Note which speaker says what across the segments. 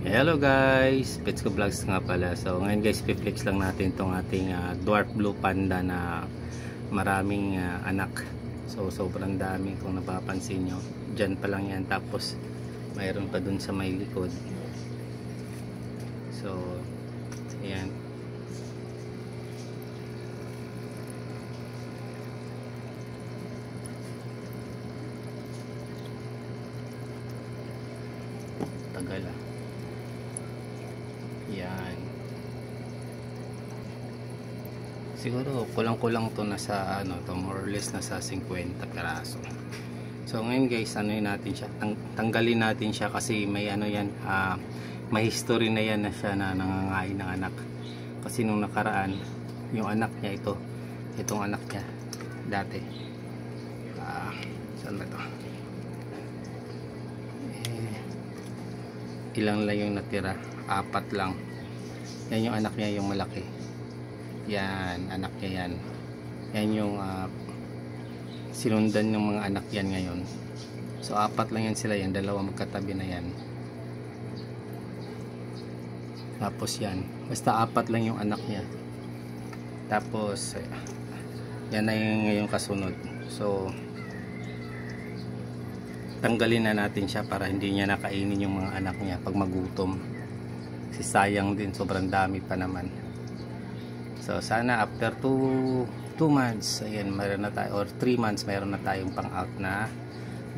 Speaker 1: Hello guys, Petsko Vlogs nga pala. So ngayon guys, piplex lang natin itong ating dwarf blue panda na maraming anak. So sobrang dami kung napapansin nyo. Diyan pa lang yan, tapos mayroon pa dun sa may likod. So ayan. Tagal yan. Siguro kulang-kulang to nasa to more or less nasa 50 peraso. So ngayon guys, natin siya, tanggalin natin siya kasi may yan, may history na yan na siya na nangangain ng anak. Kasi nung nakaraan, yung anak niya itong anak niya dati. Saan ba to? Ilang lang yung natira, 4 lang. Yan yung anak niya, yung malaki. Yan, anak niya yan. Yan yung sinundan ng mga anak yan ngayon. So 4 lang yan sila, yan, 2 magkatabi na yan. Tapos yan, basta 4 lang yung anak niya. Tapos yan na yung ngayong kasunod. So tanggalin na natin siya para hindi niya nakainin yung mga anak niya pag magutom. Kasi sayang din, sobrang dami pa naman. So sana after 2 months, ayan, mayroon na tayo, or 3 months, mayroon na tayong pang out na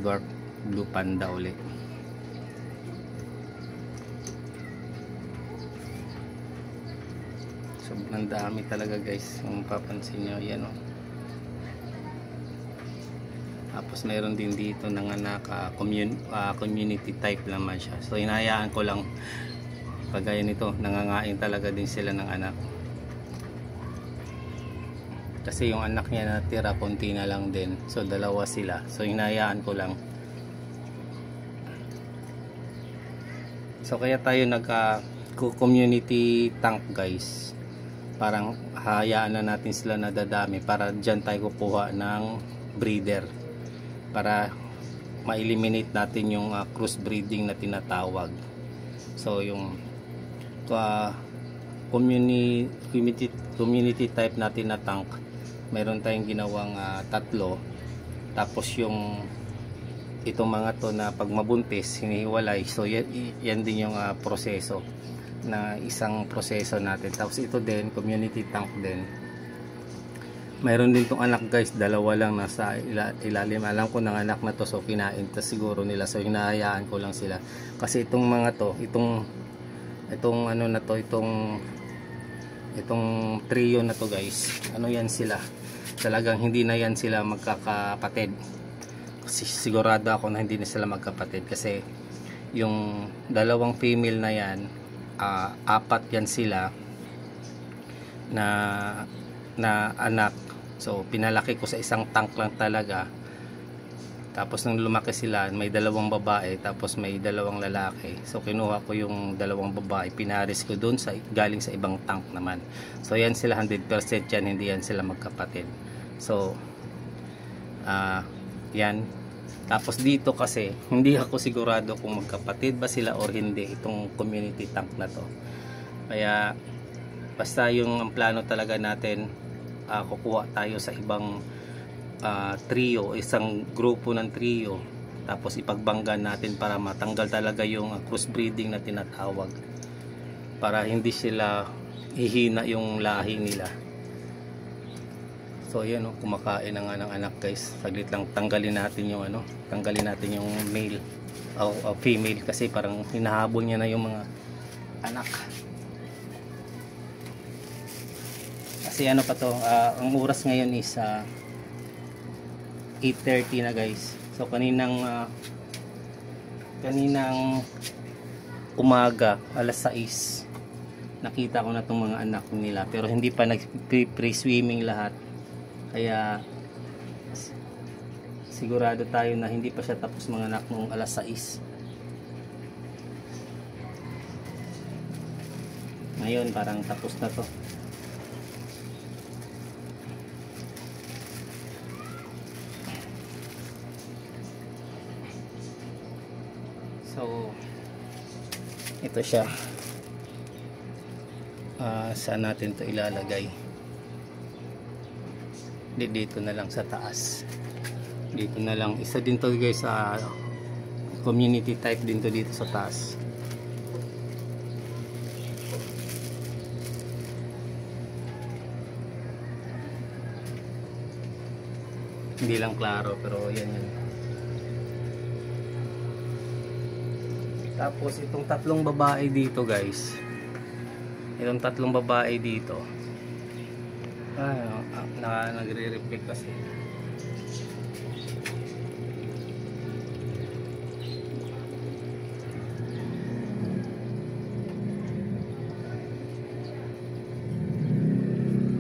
Speaker 1: dwarf blue panda ulit. Sobrang dami talaga guys, kung papansin nyo, yan o. Tapos mayroon din dito ng anak, community type naman siya. So hinahayaan ko lang, pagaya nito, nangangain talaga din sila ng anak. Kasi yung anak niya natira, konti na lang din. So 2 sila. So hinahayaan ko lang. So kaya tayo community tank guys. Parang hayaan na natin sila na dadami para dyan tayo kukuha ng breeder. Para ma-eliminate natin yung crossbreeding na tinatawag. So yung community type natin na tank, mayroon tayong ginawang 3. Tapos yung itong mga to na pag mabuntis hinihiwalay. So yan din yung proseso na isang proseso natin. Tapos ito din community tank din. Mayroon din tong anak guys, 2 lang nasa ilalim. Alam ko ng anak na to, so kinain ta siguro nila. So hinahayaan ko lang sila. Kasi itong mga to, itong ano na to, itong trio na to guys, ano yan sila, talagang hindi na yan sila magkakapatid. Kasi sigurado ako na hindi na sila magkapatid. Kasi yung 2 female na yan, 4 yan sila na anak. So pinalaki ko sa isang tank lang talaga. Tapos nung lumaki sila, may 2 babae, tapos may 2 lalaki. So kinuha ko yung 2 babae, pinaris ko doon galing sa ibang tank naman. So yan sila 100% yan, hindi yan sila magkapatid. So yan. Tapos dito kasi hindi ako sigurado kung magkapatid ba sila or hindi, itong community tank na to. Kaya basta yung ang plano talaga natin, kukuha tayo sa ibang trio, isang grupo ng trio, tapos ipagbanggan natin para matanggal talaga yung crossbreeding na tinatawag, para hindi sila ihina yung lahi nila. So yan kumakain na nga ng anak guys. Saglit lang, tanggalin natin yung tanggalin natin yung male o female, kasi parang hinahabol niya na yung mga anak. Kasi pa to, ang oras ngayon is 8:30 na guys. So kaninang umaga, alas 6, nakita ko na itong mga anak nila, pero hindi pa nag-pre-swimming lahat. Kaya sigurado tayo na hindi pa siya tapos mga anak nung alas 6. Ngayon parang tapos na to. So Ito siya. Saan natin to ilalagay? Dito na lang sa taas. Dito na lang. Isa din to guys sa community type din to dito sa taas. Hindi lang klaro pero yan yan. Tapos itong tatlong babae dito guys. Itong tatlong babae dito. Nagre-reflect kasi.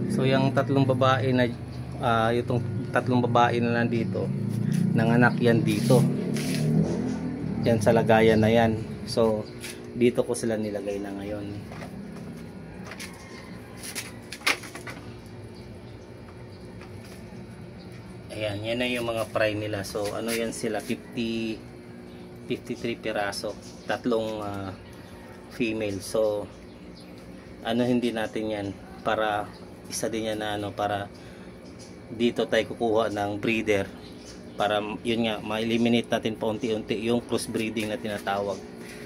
Speaker 1: So yung tatlong babae na itong tatlong babae na nandito, nanganak yan dito. Yan sa lagayan na yan. So dito ko sila nilagay na ngayon. Ayan, yan na yung mga fry nila. So ano yan sila, 53 piraso, tatlong female. So ano hindi natin yan para isa din yan na para dito tayo kukuha ng breeder para yun nga ma-eliminate natin paunti-unti yung crossbreeding na tinatawag.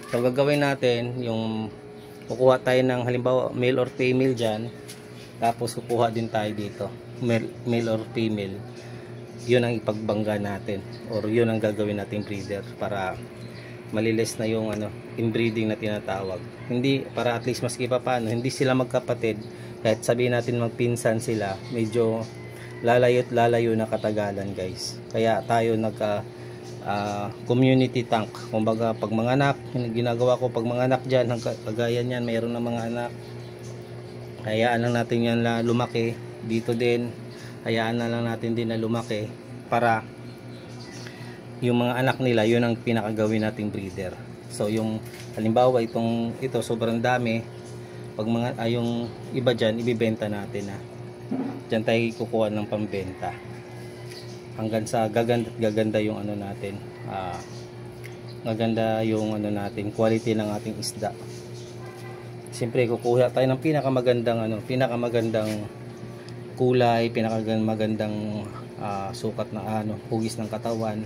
Speaker 1: So gagawin natin yung kukuha tayo ng halimbawa male or female dyan, tapos kukuha din tayo dito male or female. Yun ang ipagbangga natin or yun ang gagawin natin breeder para malilis na yung inbreeding na tinatawag. Hindi, para at least maski pa paano hindi sila magkapatid, kahit sabihin natin magpinsan sila, medyo lalayo na katagalan guys. Kaya tayo nagka community tank. Kumbaga pag mga anak, ginagawa ko pag mga anak dyan, kagaya niyan, mayroon na mga anak, hayaan lang natin yan lumaki dito din, hayaan na lang natin din na lumaki para yung mga anak nila, yun ang pinakagawin nating breeder. So yung halimbawa ito sobrang dami, pag mga yung iba dyan ibibenta natin dyan tayo kukuha ng pambenta hanggang sa gaganda yung natin, maganda yung natin quality ng ating isda. Siyempre kukuha tayo ng pinakamagandang kulay, pinakamagandang sukat na hugis ng katawan.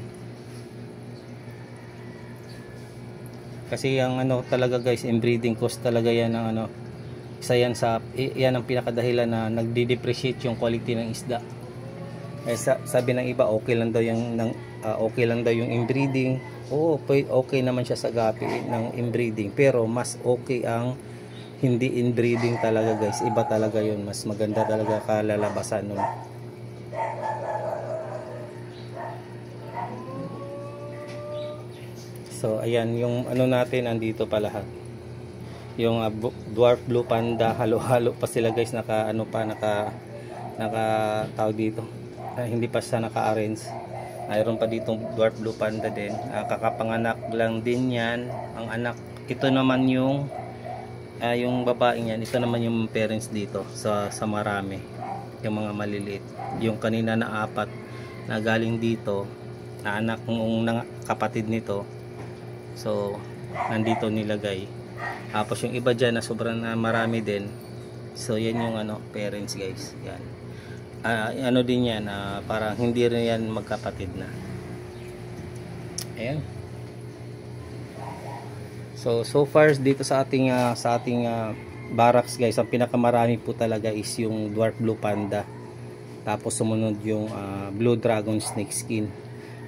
Speaker 1: Kasi yung talaga guys, inbreeding cost talaga yan ng isa yan ang pinakadahilan na nagdi-depreciate yung quality ng isda. Sabi ng iba okay lang daw yung inbreeding. Oo, okay naman siya sa gapi ng inbreeding, pero mas okay ang hindi inbreeding talaga guys. Iba talaga yun, mas maganda talaga kalalabasan nun. So ayan yung natin andito pa lahat. Yung dwarf blue panda, halo-halo pa sila guys, naka tawag dito. Hindi pa siya naka-arrange. Mayroon pa ditong dwarf blue panda din. Kakapanganak lang din yan. Ang anak, ito naman yung babaeng yan. Ito naman yung parents dito sa marami. Yung mga maliliit. Yung kanina na 4 na galing dito, na anak ng kapatid nito. So nandito nilagay. Tapos yung iba dyan na sobrang marami din. So yan yung parents guys. Yan. Din yan, parang hindi rin yan magkapatid na. Ayan. So far dito sa ating barracks guys, ang pinakamarami po talaga is yung dwarf blue panda. Tapos sumunod yung blue dragon snake skin.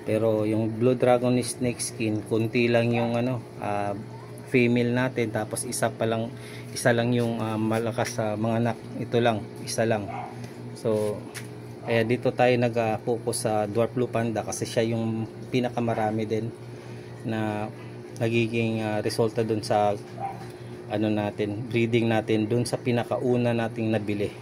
Speaker 1: Pero yung blue dragon snake skin, kunti lang yung female natin, tapos isa lang yung malakas sa mga anak. Ito lang, isa lang. So kaya dito tayo nag-focus sa dwarf blue panda kasi siya yung pinakamarami din na nagiging resulta dun sa breeding natin dun sa pinakauna nating nabili.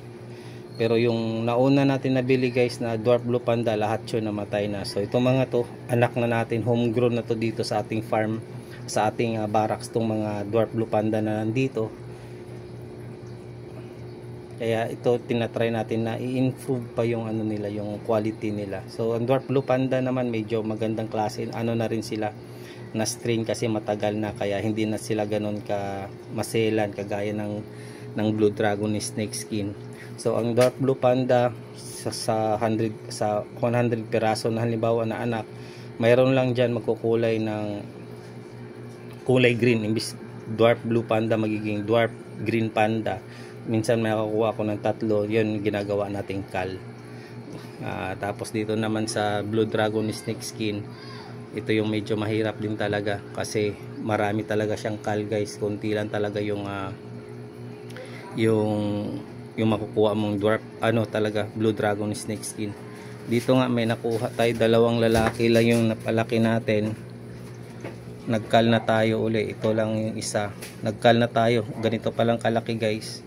Speaker 1: Pero yung nauna natin nabili guys na dwarf blue panda, lahat yun namatay na. So itong mga to, anak na natin, homegrown na to dito sa ating farm, sa ating barracks, tong mga dwarf blue panda na nandito. Kaya ito tinatry natin na i-improve pa yung yung quality nila. So ang dwarf blue panda naman medyo magandang klase, na rin sila, na strain kasi matagal na, kaya hindi na sila ganun ka maselan kagaya ng Blue Dragon snake skin. So ang dark blue panda sa 100 piraso na halimbawa na anak, mayroon lang dyan magkukulay ng kulay green. Imbis dwarf blue panda, magiging dwarf green panda. Minsan may makukuha ko ng 3, yun ginagawa nating cal. Tapos dito naman sa Blue Dragon snake skin, ito yung medyo mahirap din talaga kasi marami talaga siyang cal guys. Kunti lang talaga yung makukuha mong dwarf talaga Blue Dragon snake skin. Dito nga may nakuha tayo, 2 lalaki lang yung napalaki natin. Nagkal na tayo uli, ito lang yung isa. Nagkal na tayo, ganito palang kalaki guys.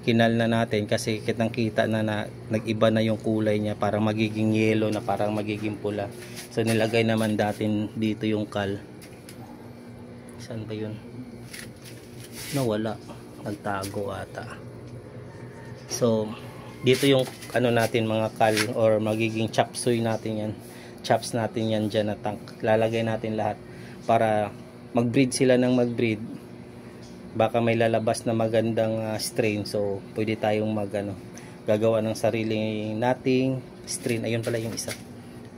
Speaker 1: Kinal na natin kasi kitang kita na nag-iba na yung kulay niya, parang magiging yellow na, parang magiging pula. So nilagay naman natin dito yung kal. Saan ba yun? Nawala, nagtago ata. So dito yung natin mga kal or magiging chop suey natin yan. Chops natin yan dyan na tank. Lalagay natin lahat para mag-breed sila ng mag-breed. Baka may lalabas na magandang strain, so pwede tayong gagawa ng sarili nating strain. Ayun pala yung isa.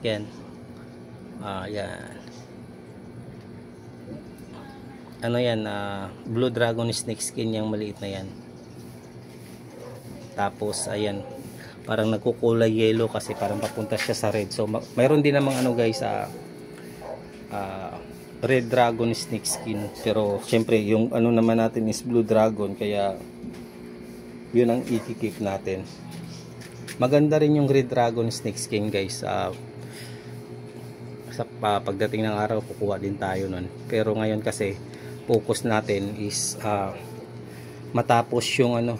Speaker 1: Yan. Yan. Yan, Blue Dragon snake skin, yung maliit na yan. Tapos ayan, parang nagkukulay yellow kasi parang papunta siya sa red. So mayroon din namang guys, Red Dragon snake skin, pero syempre yung naman natin is Blue Dragon, kaya yun ang i-keep natin. Maganda rin yung Red Dragon snake skin guys. Pagdating ng araw kukuha din tayo nun, pero ngayon kasi focus natin is matapos yung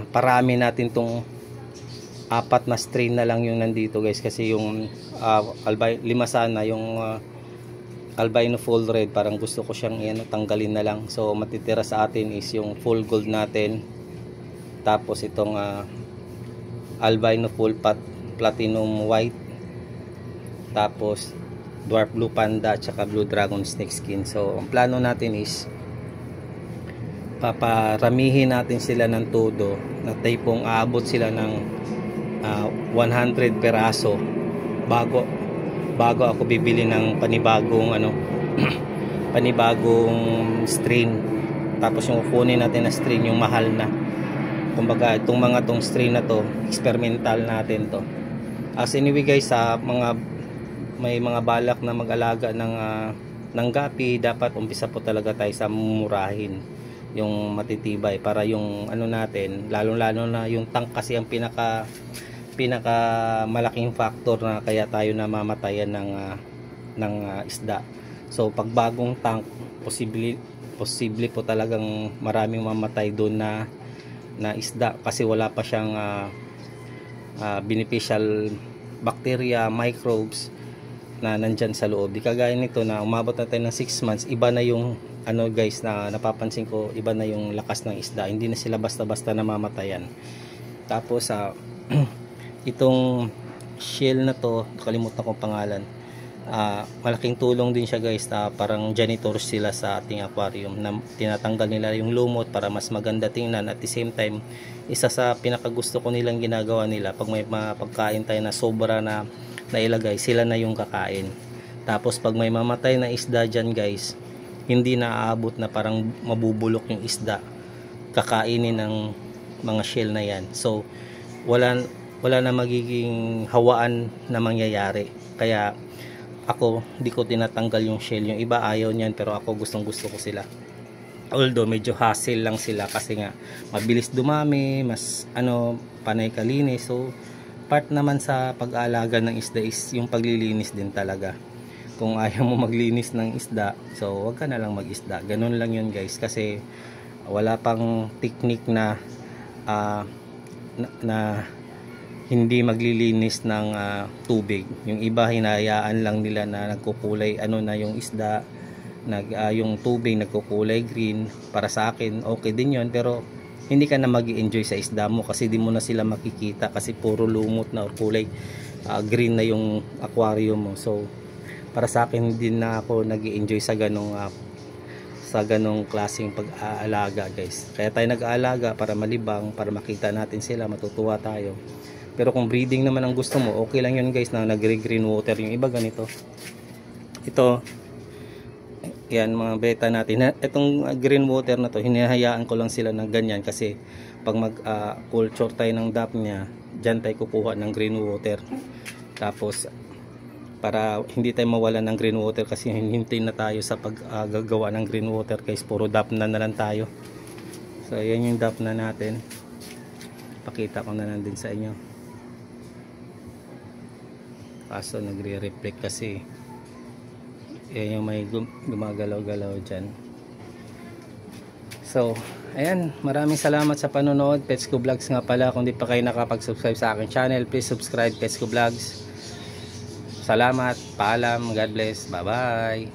Speaker 1: parami natin tong 4 na strain na lang yung nandito guys, kasi yung 5 sana yung albino full red, parang gusto ko siyang tanggalin na lang. So matitira sa atin is yung full gold natin, tapos itong albino full platinum white, tapos dwarf blue panda at saka Blue Dragon snake skin. So ang plano natin is paparamihin natin sila ng todo, na tipong aabot sila ng 100 peraso bago ako bibili ng panibagong panibagong strain. Tapos yung kukunin natin na strain yung mahal na, kumbaga itong strain na to experimental natin to. As anyway guys, may mga balak na mag-alaga ng gapi, dapat umpisa po talaga tayo sa mumurahin, yung matitibay, para yung natin, lalo na yung tank kasi ang pinaka malaking factor na kaya tayo namamatayan ng isda. So pag bagong tank, posible po talagang maraming mamatay doon na isda kasi wala pa siyang beneficial bacteria, microbes na nandyan sa loob. Di kagaya nito na umabot natin ng 6 months, iba na yung guys, na napapansin ko, iba na yung lakas ng isda, hindi na sila basta-basta namamatayan. Tapos itong shell na to, kalimutan ko pangalan, malaking tulong din siya guys, na parang janitor sila sa ating aquarium, na tinatanggal nila yung lumot para mas maganda tingnan. At the same time, isa sa pinakagusto ko nilang ginagawa nila, pag may pagkain tayo na sobra na ilagay, sila na yung kakain. Tapos pag may mamatay na isda dyan guys, hindi na aabot na parang mabubulok yung isda, kakainin ng mga shell na yan. So wala na magiging hawaan na mangyayari. Kaya ako, di ko tinatanggal yung shell. Yung iba ayaw niyan, pero ako gustong gusto ko sila. Although medyo hassle lang sila kasi nga mabilis dumami, mas panay kalinis. So part naman sa pag-aalaga ng isda is yung paglilinis din talaga. Kung ayaw mo maglinis ng isda, so wag ka na lang mag-isda. Ganun lang yun guys, kasi wala pang technique na hindi maglilinis ng tubig. Yung iba hinayaan lang nila na nagkukulay na yung isda, yung tubig nagkukulay green. Para sa akin okay din yun, pero hindi ka na mag-enjoy sa isda mo kasi di mo na sila makikita kasi puro lumot na or kulay green na yung aquarium mo. So para sa akin din na ako nag-i-enjoy sa ganong klaseng pag-aalaga guys. Kaya tayo nag-aalaga para malibang, para makita natin sila, matutuwa tayo. Pero kung breeding naman ang gusto mo, okay lang yun guys, na nagre-green water. Yung iba ganito. Ito, yan mga beta natin. Itong green water na to, hinahayaan ko lang sila ng ganyan kasi pag mag-culture tayo ng DAP niya, dyan tayo kukuha ng green water. Tapos para hindi tayo mawalan ng green water kasi hintay na tayo sa paggagawa ng green water guys, puro DAP na lang tayo. So yan yung DAP na natin, pakita ko na lang din sa inyo, kaso nagre-reflect kasi yan yung may gumagalaw-galaw dyan. So ayan, maraming salamat sa panonood. Petsco Vlogs nga pala, kung di pa kayo nakapag-subscribe sa aking channel, please subscribe Petsco Vlogs. Salamat, paalam, God bless, bye bye.